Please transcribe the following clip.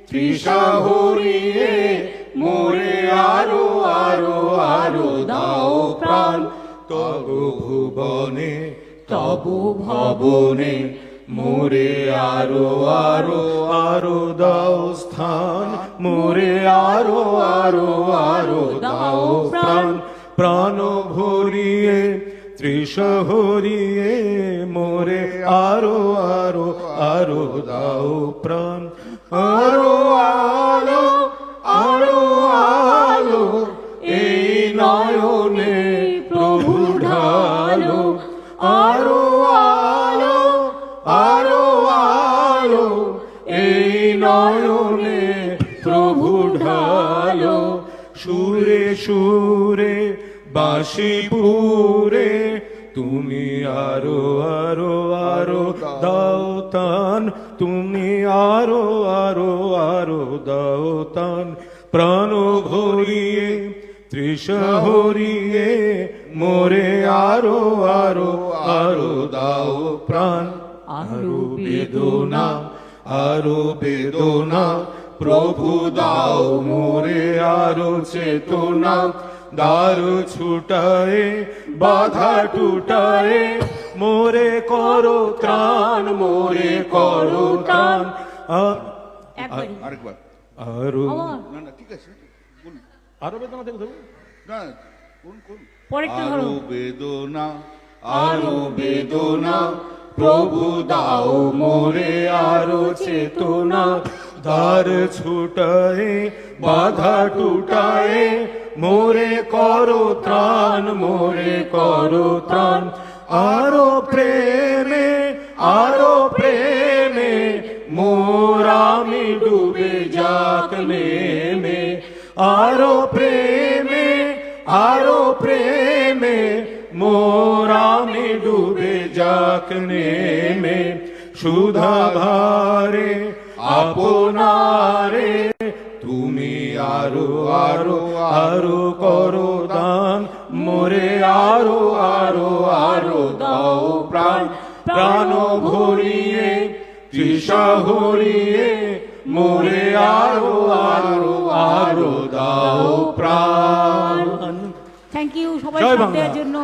তৃষা হরিয়ে মোরে আরো আরো আরো দাও প্রাণ। তবু ভুবনে তবু ভবনে মোরে আরো আরো আরো দাও স্থান। মোরে আরো আরো আরো দাও প্রাণ। প্রাণ ভরিয়ে তৃষা হরিয়ে মোরে আরো আরো আরো দাও প্রাণ। আরো আলো আরো আলো এই নয়নে প্রভু ঢালো। আরো আলো আরো আলো এই নয়নে প্রভু ঢালো। সুরে সুরে বাঁশি পুরে তুমি আরো আরো আরো দাও তান। তুমি আরো আরো আরো দাও তান। প্রাণ ভরিয়ে তৃষা হরিয়ে মোরে আরো আরো আরো দাও প্রাণ। আরো বেদনা আরো বেদনা প্রভু দাও মোরে আরো চেতনা। দ্বার ছুটায়ে বাধা টুটায়ে মোরে করো ত্রাণ। মোরে করো ত্রাণ। আরেকবার আরো না না ঠিক আছে আরো বেদনা থেকে ধরুন না কোন কোন পরেরটা ধরো। আরো বেদনা আরো বেদনা প্রভু দাও মোরে আরো চেতনা। দ্বার ছুটায়ে বাধা টুটায়ে মোরে করো ত্রাণ। মোরে করো ত্রাণ। আরো প্রেমে আরো প্রেমে মোর আমি ডুবে যাক নেমে। আরো প্রেমে আরো প্রেমে মোর আমি ডুবে যাক নেমে। সুধা ভারে আপনারে তুমি আরো আরো আরো করো দান। মোরে আরো আরো আরো দাও প্রাণ। প্রাণ ভরিয়ে তৃষা হরিয়ে মোরে আরো আরো আরো দাও প্রাণ। থ্যাংক ইউ সবাই জয় সাথ বাংলা। দেওয়ার জন্য।